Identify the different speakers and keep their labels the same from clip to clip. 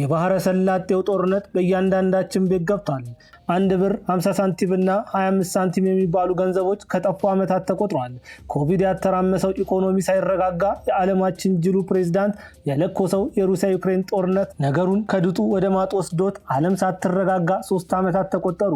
Speaker 1: የባህረ ሰላጤው ጦርነት በእያንዳንዳችን ቤት ገብቷል። 1 ብር 50 ሳንቲም እና 25 ሳንቲም የሚባሉ ገንዘቦች ከጠፉ ዓመታት ተቆጥሯል። ኮቪድ ያተራመሰው ኢኮኖሚ ሳይረጋጋ የዓለማችን ጅሉ ፕሬዝዳንት የለኮሰው የሩሲያ ዩክሬን ጦርነት ነገሩን ከድጡ ወደ ማጥ ወስዶት ዓለም ሳትረጋጋ 3 ዓመታት ተቆጠሩ።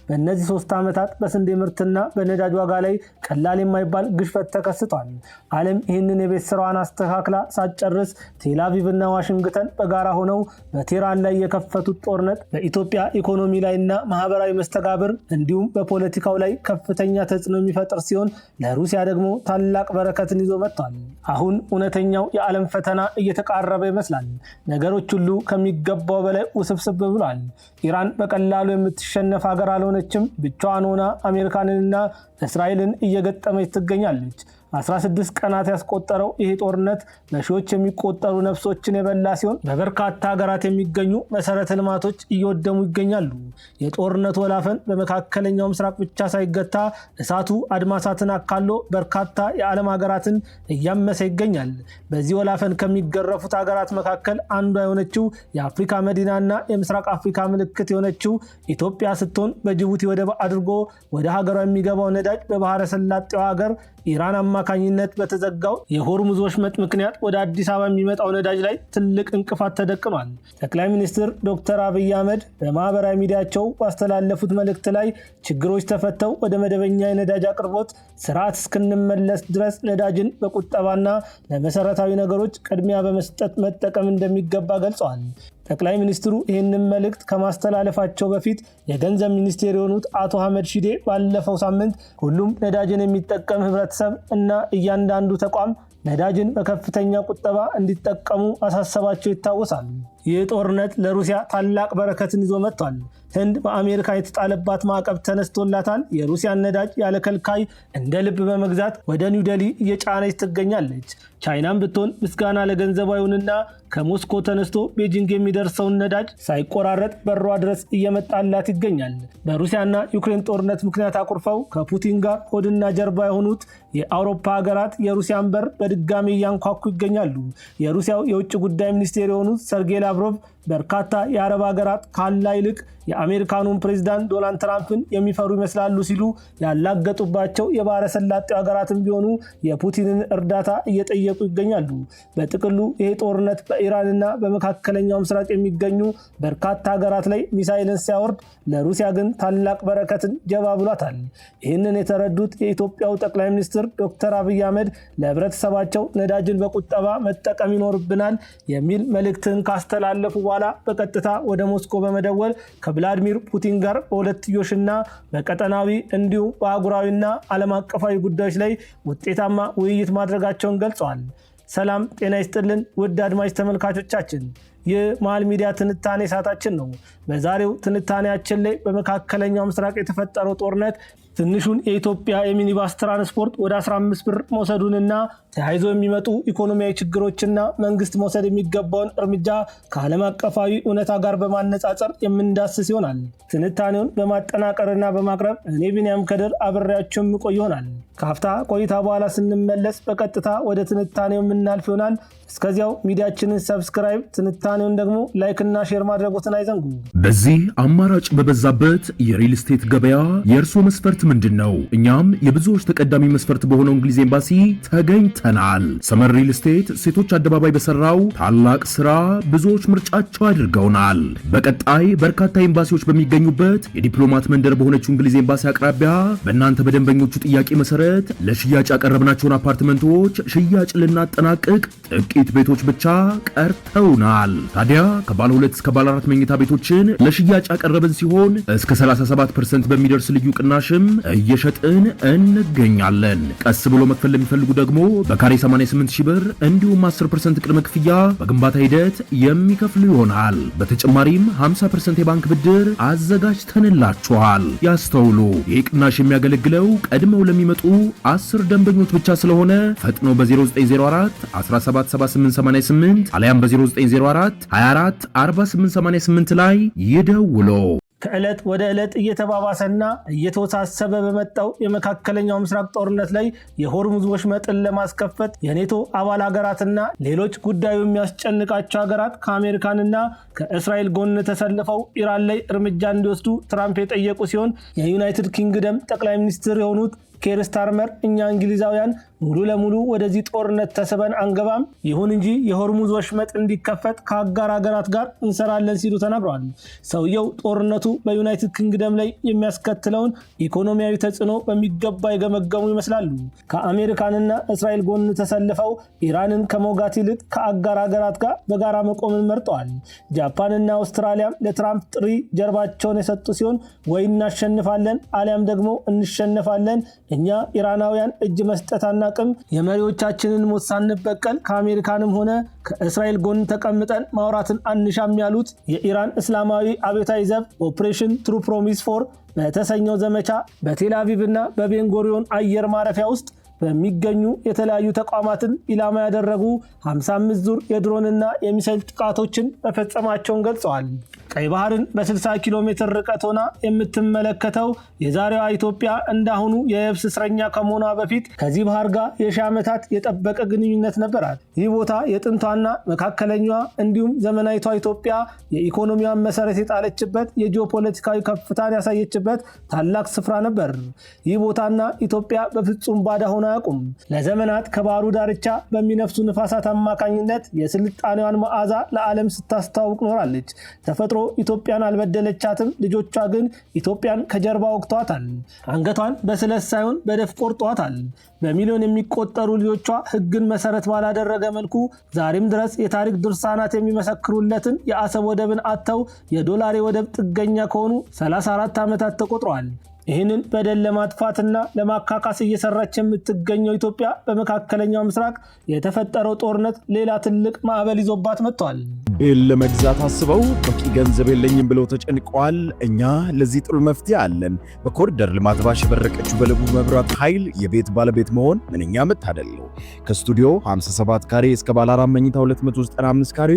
Speaker 1: በእነዚህ 3 ዓመታት በስንዴ ምርትና በነዳጅ ዋጋ ላይ ቀላል የማይባል ግሽበት ተከስቷል። ዓለም ይህንን የቤት ስራዋን አስተካክላ ሳትጨርስ ቴል አቪቭ እና ዋሽንግተን በጋራ ሆነው በቴህራን ላይ የከፈቱት ጦርነት በኢትዮጵያ ኢኮኖሚ ላይና ማህበራዊ መስተጋብር እንዲሁም በፖለቲካው ላይ ከፍተኛ ተጽዕኖ የሚፈጥር ሲሆን ለሩሲያ ደግሞ ታላቅ በረከትን ይዞ መጥቷል። አሁን እውነተኛው የዓለም ፈተና እየተቃረበ ይመስላል። ነገሮች ሁሉ ከሚገባው በላይ ውስብስብ ብሏል። ኢራን በቀላሉ የምትሸነፍ ሀገር አልሆነችም። ብቻዋን ሆና አሜሪካንንና እስራኤልን እየገጠመች ትገኛለች። 16 ቀናት ያስቆጠረው ይህ ጦርነት በሺዎች የሚቆጠሩ ነፍሶችን የበላ ሲሆን በበርካታ ሀገራት የሚገኙ መሰረተ ልማቶች እየወደሙ ይገኛሉ። የጦርነቱ ወላፈን በመካከለኛው ምስራቅ ብቻ ሳይገታ እሳቱ አድማሳትን አካሎ በርካታ የዓለም ሀገራትን እያመሰ ይገኛል። በዚህ ወላፈን ከሚገረፉት ሀገራት መካከል አንዷ የሆነችው የአፍሪካ መዲናና የምስራቅ አፍሪካ ምልክት የሆነችው ኢትዮጵያ ስትሆን በጅቡቲ ወደብ አድርጎ ወደ ሀገሯ የሚገባው ነዳጅ በባህረ ሰላጤው ሀገር ኢራን አማካኝነት በተዘጋው የሆርሙዝ ወሽመጥ ምክንያት ወደ አዲስ አበባ የሚመጣው ነዳጅ ላይ ትልቅ እንቅፋት ተደቅኗል። ጠቅላይ ሚኒስትር ዶክተር አብይ አህመድ በማህበራዊ ሚዲያቸው ባስተላለፉት መልእክት ላይ ችግሮች ተፈተው ወደ መደበኛ የነዳጅ አቅርቦት ስርዓት እስክንመለስ ድረስ ነዳጅን በቁጠባና ለመሰረታዊ ነገሮች ቅድሚያ በመስጠት መጠቀም እንደሚገባ ገልጸዋል። ጠቅላይ ሚኒስትሩ ይህንን መልእክት ከማስተላለፋቸው በፊት የገንዘብ ሚኒስቴር የሆኑት አቶ አህመድ ሺዴ ባለፈው ሳምንት ሁሉም ነዳጅን የሚጠቀም ህብረተሰብ እና እያንዳንዱ ተቋም ነዳጅን በከፍተኛ ቁጠባ እንዲጠቀሙ ማሳሰባቸው ይታወሳል። ይህ ጦርነት ለሩሲያ ታላቅ በረከትን ይዞ መጥቷል። ህንድ በአሜሪካ የተጣለባት ማዕቀብ ተነስቶላታል። የሩሲያን ነዳጅ ያለ ከልካይ እንደ ልብ በመግዛት ወደ ኒው ዴሊ እየጫነች ትገኛለች። ቻይናም ብትሆን ምስጋና ለገንዘቧ ይሁንና ከሞስኮ ተነስቶ ቤጂንግ የሚደርሰውን ነዳጅ ሳይቆራረጥ በሯ ድረስ እየመጣላት ይገኛል። በሩሲያና ዩክሬን ጦርነት ምክንያት አኩርፈው ከፑቲን ጋር ሆድና ጀርባ የሆኑት የአውሮፓ ሀገራት የሩሲያን በር በድጋሚ እያንኳኩ ይገኛሉ። የሩሲያው የውጭ ጉዳይ ሚኒስቴር የሆኑት ሰርጌይ ላቭሮቭ በርካታ የአረብ ሀገራት ካላ ይልቅ የአሜሪካኑን ፕሬዝዳንት ዶናልድ ትራምፕን የሚፈሩ ይመስላሉ ሲሉ ያላገጡባቸው የባህረ ሰላጤው ሀገራትም ቢሆኑ የፑቲንን እርዳታ እየጠየቁ ይገኛሉ። በጥቅሉ ይሄ ጦርነት በኢራንና በመካከለኛው ምስራቅ የሚገኙ በርካታ ሀገራት ላይ ሚሳይልን ሲያወርድ ለሩሲያ ግን ታላቅ በረከትን ጀባ ብሏታል። ይህንን የተረዱት የኢትዮጵያው ጠቅላይ ሚኒስትር ዶክተር አብይ አህመድ ለህብረተሰባቸው ነዳጅን በቁጠባ መጠቀም ይኖርብናል የሚል መልእክትን ካስተላለፉ በኋላ በቀጥታ ወደ ሞስኮ በመደወል ከቭላዲሚር ፑቲን ጋር በሁለትዮሽና በቀጠናዊ እንዲሁም በአህጉራዊና ዓለም አቀፋዊ ጉዳዮች ላይ ውጤታማ ውይይት ማድረጋቸውን ገልጸዋል። ሰላም ጤና ይስጥልን ውድ አድማጭ ተመልካቾቻችን፣ ይህ መሃል ሚዲያ ትንታኔ ሰዓታችን ነው። በዛሬው ትንታኔያችን ላይ በመካከለኛው ምስራቅ የተፈጠረው ጦርነት ትንሹን የኢትዮጵያ የሚኒባስ ትራንስፖርት ወደ 15 ብር መውሰዱንና ተያይዞ የሚመጡ ኢኮኖሚያዊ ችግሮችና መንግስት መውሰድ የሚገባውን እርምጃ ከዓለም አቀፋዊ እውነታ ጋር በማነጻጸር የምንዳስስ ይሆናል። ትንታኔውን በማጠናቀርና በማቅረብ እኔ ቢንያም ከድር አብሬያችሁ የምቆይ ይሆናል። ከአፍታ ቆይታ በኋላ ስንመለስ በቀጥታ ወደ ትንታኔው የምናልፍ ይሆናል። እስከዚያው ሚዲያችንን ሰብስክራይብ፣ ትንታኔውን ደግሞ ላይክና ሼር ማድረጎትን አይዘንጉ።
Speaker 2: በዚህ አማራጭ በበዛበት የሪል ስቴት ገበያ የእርሶ መስፈርት ምንድነው? እኛም የብዙዎች ተቀዳሚ መስፈርት በሆነው እንግሊዝ ኤምባሲ ተገኝተናል። ሰመር ሪል ስቴት ሴቶች አደባባይ በሰራው ታላቅ ስራ ብዙዎች ምርጫቸው አድርገውናል። በቀጣይ በርካታ ኤምባሲዎች በሚገኙበት የዲፕሎማት መንደር በሆነችው እንግሊዝ ኤምባሲ አቅራቢያ በእናንተ በደንበኞቹ ጥያቄ መሰረት ለሽያጭ ያቀረብናቸውን አፓርትመንቶች ሽያጭ ልናጠናቅቅ ጥቂት ቤቶች ብቻ ቀርተውናል። ታዲያ ከባለ 2 እስከ ባለ 4 መኝታ ቤቶችን ለሽያጭ ያቀረብን ሲሆን እስከ 37% በሚደርስ ልዩ ቅናሽም እየሸጥን እንገኛለን። ቀስ ብሎ መክፈል ለሚፈልጉ ደግሞ በካሬ 88 ሺህ ብር እንዲሁም 10% ቅድመ ክፍያ በግንባታ ሂደት የሚከፍሉ ይሆናል። በተጨማሪም 50% የባንክ ብድር አዘጋጅተንላችኋል። ያስተውሉ፣ ይህ ቅናሽ የሚያገለግለው ቀድመው ለሚመጡ 10 ደንበኞች ብቻ ስለሆነ ፈጥኖ በ0904 177888 አሊያም በ0904 24 4888 ላይ ይደውሉ።
Speaker 1: ከዕለት ወደ ዕለት እየተባባሰና እየተወሳሰበ በመጣው የመካከለኛው ምስራቅ ጦርነት ላይ የሆርሙዝ ወሽመጥን ለማስከፈት የኔቶ አባል ሀገራትና ሌሎች ጉዳዩ የሚያስጨንቃቸው ሀገራት ከአሜሪካንና ከእስራኤል ጎን ተሰልፈው ኢራን ላይ እርምጃ እንዲወስዱ ትራምፕ የጠየቁ ሲሆን የዩናይትድ ኪንግደም ጠቅላይ ሚኒስትር የሆኑት ኬር ስታርመር እኛ እንግሊዛውያን ሙሉ ለሙሉ ወደዚህ ጦርነት ተስበን አንገባም፣ ይሁን እንጂ የሆርሙዝ ወሽመጥ እንዲከፈት ከአጋር ሀገራት ጋር እንሰራለን ሲሉ ተናግረዋል። ሰውየው ጦርነቱ በዩናይትድ ኪንግደም ላይ የሚያስከትለውን ኢኮኖሚያዊ ተጽዕኖ በሚገባ የገመገሙ ይመስላሉ። ከአሜሪካንና እስራኤል ጎን ተሰልፈው ኢራንን ከመውጋት ይልቅ ከአጋር ሀገራት ጋር በጋራ መቆምን መርጠዋል። ጃፓንና አውስትራሊያም ለትራምፕ ጥሪ ጀርባቸውን የሰጡ ሲሆን ወይ እናሸንፋለን አሊያም ደግሞ እንሸነፋለን፣ እኛ ኢራናውያን እጅ መስጠት አናቅም፣ የመሪዎቻችንን ሞት ሳንበቀል ከአሜሪካንም ሆነ ከእስራኤል ጎን ተቀምጠን ማውራትን አንሻም ያሉት የኢራን እስላማዊ አብዮታዊ ዘብ ኦፕሬሽን ትሩ ፕሮሚስ 4 በተሰኘው ዘመቻ በቴል አቪቭ እና በቤንጎሪዮን አየር ማረፊያ ውስጥ በሚገኙ የተለያዩ ተቋማትን ኢላማ ያደረጉ 55 ዙር የድሮንና የሚሳይል ጥቃቶችን መፈጸማቸውን ገልጸዋል። ቀይ ባህርን በ60 ኪሎ ሜትር ርቀት ሆና የምትመለከተው የዛሬዋ ኢትዮጵያ እንዳሁኑ የየብስ እስረኛ ከመሆኗ በፊት ከዚህ ባህር ጋር የሺህ ዓመታት የጠበቀ ግንኙነት ነበራት። ይህ ቦታ የጥንቷና መካከለኛዋ እንዲሁም ዘመናዊቷ ኢትዮጵያ የኢኮኖሚዋን መሰረት የጣለችበት፣ የጂኦፖለቲካዊ ከፍታን ያሳየችበት ታላቅ ስፍራ ነበር። ይህ ቦታና ኢትዮጵያ በፍጹም ባዳ ሆነ አያውቁም። ለዘመናት ከባህሩ ዳርቻ በሚነፍሱ ንፋሳት አማካኝነት የስልጣኔዋን መዓዛ ለዓለም ስታስተዋውቅ ኖራለች። ተፈጥሮ ኢትዮጵያን አልበደለቻትም። ልጆቿ ግን ኢትዮጵያን ከጀርባ ወቅቷታል። አንገቷን በስለት ሳይሆን በደፍ ቆርጧታል። በሚሊዮን የሚቆጠሩ ልጆቿ ሕግን መሰረት ባላደረገ መልኩ ዛሬም ድረስ የታሪክ ድርሳናት የሚመሰክሩለትን የአሰብ ወደብን አጥተው የዶላር ወደብ ጥገኛ ከሆኑ 34 ዓመታት ተቆጥረዋል። ይህንን በደል ለማጥፋትና ለማካካስ እየሰራች የምትገኘው ኢትዮጵያ በመካከለኛው ምስራቅ የተፈጠረው ጦርነት ሌላ ትልቅ ማዕበል ይዞባት መጥቷል።
Speaker 3: ቤት ለመግዛት አስበው በቂ ገንዘብ የለኝም ብለው ተጨንቀዋል። እኛ ለዚህ ጥሩ መፍትሄ አለን። በኮሪደር ልማት ባሸበረቀችው በለቡ መብራት ኃይል የቤት ባለቤት መሆን ምንኛ መታደል ነው። ከስቱዲዮ 57 ካሬ እስከ ባለ 4 መኝታ 295 ካሬ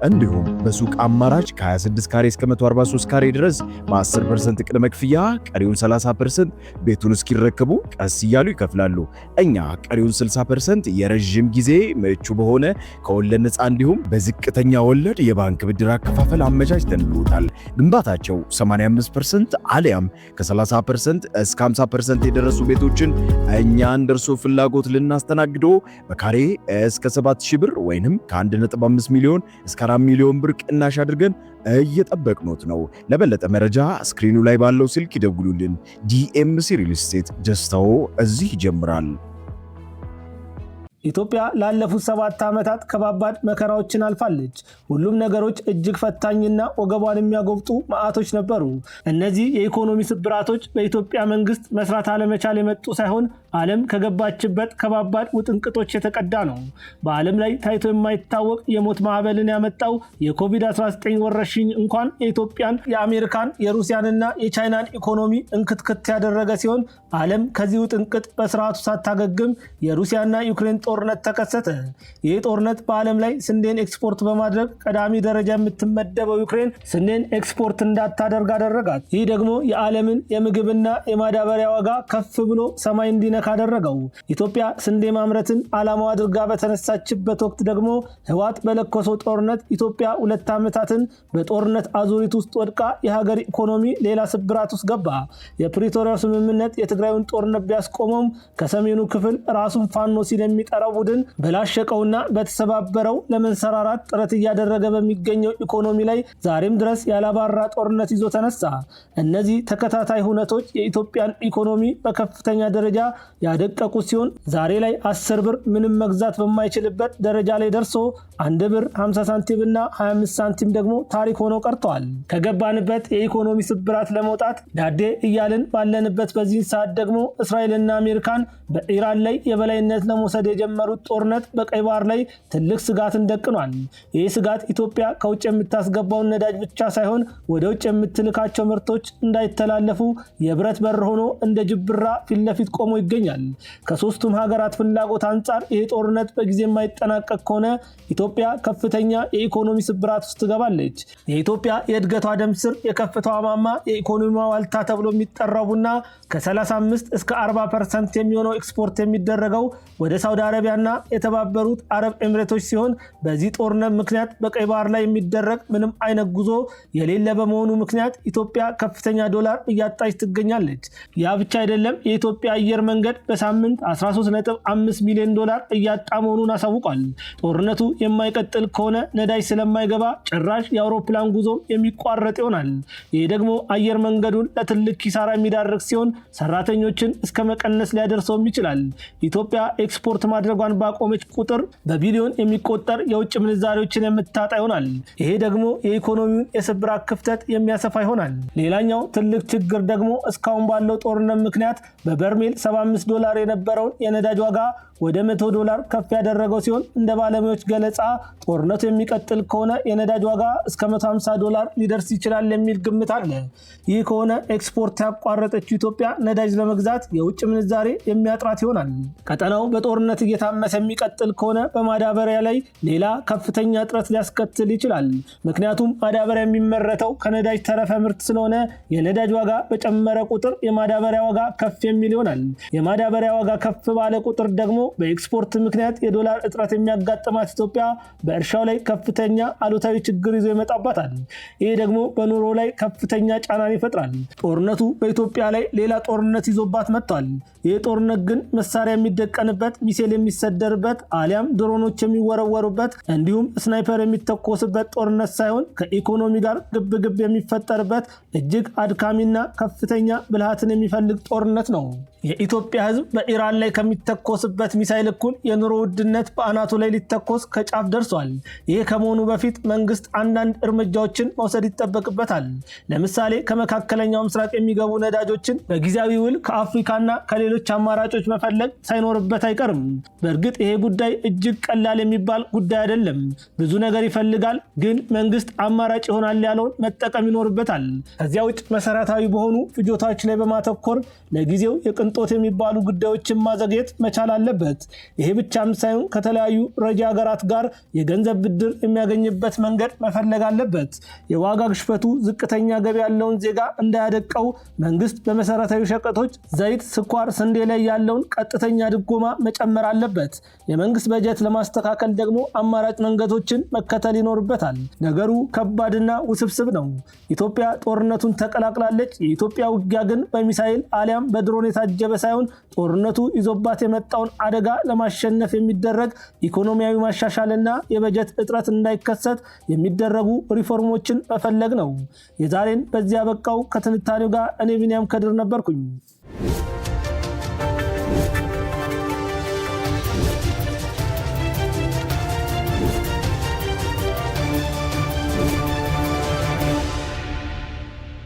Speaker 3: እንዲሁም በሱቅ አማራጭ ከ26 ካሬ እስከ 143 ካሬ ድረስ በ10% ቅድመ ክፍያ ቀሪውን 30% ቤቱን እስኪረከቡ ቀስ እያሉ ይከፍላሉ። እኛ ቀሪውን 60% የረጅም ጊዜ ምቹ በሆነ ከወለድ ነፃ እንዲሁም በዝቅተኛ ወለድ የባንክ ብድር አከፋፈል አመቻችተንልዎታል። ግንባታቸው 85% አሊያም ከ30% እስከ 50% የደረሱ ቤቶችን እኛ እንደርሶ ፍላጎት ልናስተናግዶ በካሬ እስከ 7000 ብር ወይንም ከ1.5 ሚሊዮን እስከ 4 ሚሊዮን ብር ቅናሽ አድርገን እየጠበቅኖት ነው። ለበለጠ መረጃ ስክሪኑ ላይ ባለው ስልክ ይደውሉልን። ዲኤምሲ ሪል ስቴት፣ ደስታው እዚህ ይጀምራል።
Speaker 1: ኢትዮጵያ ላለፉት 7 ዓመታት ከባባድ መከራዎችን አልፋለች። ሁሉም ነገሮች እጅግ ፈታኝና ወገቧን የሚያጎብጡ መዓቶች ነበሩ። እነዚህ የኢኮኖሚ ስብራቶች በኢትዮጵያ መንግስት መስራት አለመቻል የመጡ ሳይሆን ዓለም ከገባችበት ከባባድ ውጥንቅጦች የተቀዳ ነው። በዓለም ላይ ታይቶ የማይታወቅ የሞት ማዕበልን ያመጣው የኮቪድ-19 ወረርሽኝ እንኳን የኢትዮጵያን፣ የአሜሪካን፣ የሩሲያንና የቻይናን ኢኮኖሚ እንክትክት ያደረገ ሲሆን ዓለም ከዚህ ውጥንቅጥ በስርዓቱ ሳታገግም የሩሲያና ዩክሬን ጦርነት ተከሰተ። ይህ ጦርነት በዓለም ላይ ስንዴን ኤክስፖርት በማድረግ ቀዳሚ ደረጃ የምትመደበው ዩክሬን ስንዴን ኤክስፖርት እንዳታደርግ አደረጋት። ይህ ደግሞ የዓለምን የምግብና የማዳበሪያ ዋጋ ከፍ ብሎ ሰማይ እንዲነካ አደረገው። ኢትዮጵያ ስንዴ ማምረትን ዓላማው አድርጋ በተነሳችበት ወቅት ደግሞ ህወሓት በለኮሰው ጦርነት ኢትዮጵያ 2 ዓመታትን በጦርነት አዙሪት ውስጥ ወድቃ የሀገር ኢኮኖሚ ሌላ ስብራት ውስጥ ገባ። የፕሪቶሪያው ስምምነት የትግራዩን ጦርነት ቢያስቆመውም ከሰሜኑ ክፍል ራሱን ፋኖ ሲል የሚጠራው ቡድን በላሸቀውና በተሰባበረው ለመንሰራራት ጥረት እያደረገ በሚገኘው ኢኮኖሚ ላይ ዛሬም ድረስ ያላባራ ጦርነት ይዞ ተነሳ። እነዚህ ተከታታይ ሁነቶች የኢትዮጵያን ኢኮኖሚ በከፍተኛ ደረጃ ያደቀቁ ሲሆን ዛሬ ላይ 10 ብር ምንም መግዛት በማይችልበት ደረጃ ላይ ደርሶ 1 ብር 50 ሳንቲም እና 25 ሳንቲም ደግሞ ታሪክ ሆኖ ቀርተዋል። ከገባንበት የኢኮኖሚ ስብራት ለመውጣት ዳዴ እያልን ባለንበት በዚህ ሰዓት ደግሞ እስራኤልና አሜሪካን በኢራን ላይ የበላይነት ለመውሰድ የጀመሩት ጦርነት በቀይ ባህር ላይ ትልቅ ስጋትን ደቅኗል። ይህ ስጋት ኢትዮጵያ ከውጭ የምታስገባውን ነዳጅ ብቻ ሳይሆን ወደ ውጭ የምትልካቸው ምርቶች እንዳይተላለፉ የብረት በር ሆኖ እንደ ጅብራ ፊት ለፊት ቆሞ ይገኛል። ይገኛል። ከሶስቱም ሀገራት ፍላጎት አንጻር ይህ ጦርነት በጊዜ የማይጠናቀቅ ከሆነ ኢትዮጵያ ከፍተኛ የኢኮኖሚ ስብራት ውስጥ ትገባለች። የኢትዮጵያ የእድገቷ ደም ስር የከፍታዋ ማማ የኢኮኖሚዋ ዋልታ ተብሎ የሚጠራው ቡና ከ35 እስከ 40% የሚሆነው ኤክስፖርት የሚደረገው ወደ ሳውዲ አረቢያና የተባበሩት አረብ ኤምሬቶች ሲሆን በዚህ ጦርነት ምክንያት በቀይ ባህር ላይ የሚደረግ ምንም አይነት ጉዞ የሌለ በመሆኑ ምክንያት ኢትዮጵያ ከፍተኛ ዶላር እያጣች ትገኛለች። ያ ብቻ አይደለም። የኢትዮጵያ አየር መንገድ በሳምንት 13.5 ሚሊዮን ዶላር እያጣ መሆኑን አሳውቋል። ጦርነቱ የማይቀጥል ከሆነ ነዳጅ ስለማይገባ ጭራሽ የአውሮፕላን ጉዞም የሚቋረጥ ይሆናል። ይህ ደግሞ አየር መንገዱን ለትልቅ ኪሳራ የሚዳርግ ሲሆን ሰራተኞችን እስከ መቀነስ ሊያደርሰውም ይችላል። ኢትዮጵያ ኤክስፖርት ማድረጓን ባቆመች ቁጥር በቢሊዮን የሚቆጠር የውጭ ምንዛሬዎችን የምታጣ ይሆናል። ይሄ ደግሞ የኢኮኖሚውን የስብራት ክፍተት የሚያሰፋ ይሆናል። ሌላኛው ትልቅ ችግር ደግሞ እስካሁን ባለው ጦርነት ምክንያት በበርሜል $75 የነበረውን የነዳጅ ዋጋ ወደ $100 ከፍ ያደረገው ሲሆን እንደ ባለሙያዎች ገለጻ ጦርነቱ የሚቀጥል ከሆነ የነዳጅ ዋጋ እስከ $150 ሊደርስ ይችላል የሚል ግምት አለ። ይህ ከሆነ ኤክስፖርት ያቋረጠችው ኢትዮጵያ ነዳጅ ለመግዛት የውጭ ምንዛሬ የሚያጥራት ይሆናል። ቀጠናው በጦርነት እየታመሰ የሚቀጥል ከሆነ በማዳበሪያ ላይ ሌላ ከፍተኛ እጥረት ሊያስከትል ይችላል። ምክንያቱም ማዳበሪያ የሚመረተው ከነዳጅ ተረፈ ምርት ስለሆነ የነዳጅ ዋጋ በጨመረ ቁጥር የማዳበሪያ ዋጋ ከፍ የሚል ይሆናል። የማዳበሪያ ዋጋ ከፍ ባለ ቁጥር ደግሞ በኤክስፖርት ምክንያት የዶላር እጥረት የሚያጋጥማት ኢትዮጵያ በእርሻው ላይ ከፍተኛ አሉታዊ ችግር ይዞ ይመጣባታል። ይህ ደግሞ በኑሮ ላይ ከፍተኛ ጫናን ይፈጥራል። ጦርነቱ በኢትዮጵያ ላይ ሌላ ጦርነት ይዞባት መጥቷል። ይህ ጦርነት ግን መሳሪያ የሚደቀንበት፣ ሚሳኤል የሚሰደርበት አሊያም ድሮኖች የሚወረወሩበት እንዲሁም ስናይፐር የሚተኮስበት ጦርነት ሳይሆን ከኢኮኖሚ ጋር ግብግብ የሚፈጠርበት እጅግ አድካሚና ከፍተኛ ብልሃትን የሚፈልግ ጦርነት ነው። የኢትዮጵያ ሕዝብ በኢራን ላይ ከሚተኮስበት ሚሳኤል እኩል የኑሮ ውድነት በአናቱ ላይ ሊተኮስ ከጫፍ ደርሷል። ይህ ከመሆኑ በፊት መንግስት አንዳንድ እርምጃዎችን መውሰድ ይጠበቅበታል። ለምሳሌ ከመካከለኛው ምስራቅ የሚገቡ ነዳጆችን በጊዜያዊ ውል ከአፍሪካና ከሌሎች አማራጮች መፈለግ ሳይኖርበት አይቀርም። በእርግጥ ይሄ ጉዳይ እጅግ ቀላል የሚባል ጉዳይ አይደለም። ብዙ ነገር ይፈልጋል። ግን መንግስት አማራጭ ይሆናል ያለውን መጠቀም ይኖርበታል። ከዚያ ውጭ መሰረታዊ በሆኑ ፍጆታዎች ላይ በማተኮር ለጊዜው የቅንጦት የሚባሉ ጉዳዮችን ማዘግየት መቻል አለበት። ይሄ ብቻም ሳይሆን ከተለያዩ ረጂ ሀገራት ጋር የገንዘብ ብድር የሚያገኝበት መንገድ መፈለግ አለበት። የዋጋ ግሽበቱ ዝቅተኛ ገቢ ያለውን ዜጋ እንዳያደቀው መንግስት በመሰረታዊ ሸቀጦች ዘይት፣ ስኳር፣ ስንዴ ላይ ያለውን ቀጥተኛ ድጎማ መጨመር አለበት። የመንግስት በጀት ለማስተካከል ደግሞ አማራጭ መንገዶችን መከተል ይኖርበታል። ነገሩ ከባድና ውስብስብ ነው። ኢትዮጵያ ጦርነቱን ተቀላቅላለች። የኢትዮጵያ ውጊያ ግን በሚሳኤል አሊያም በድሮን የታጀበ ሳይሆን ጦርነቱ ይዞባት የመጣውን አደጋ ለማሸነፍ የሚደረግ ኢኮኖሚያዊ ማሻሻልና የበጀት እጥረት እንዳይከሰት የሚደረጉ ሪፎርሞችን መፈለግ ነው። የዛሬን በዚያ በቃው። ከትንታኔው ጋር እኔ ቢንያም ከድር ነበርኩኝ።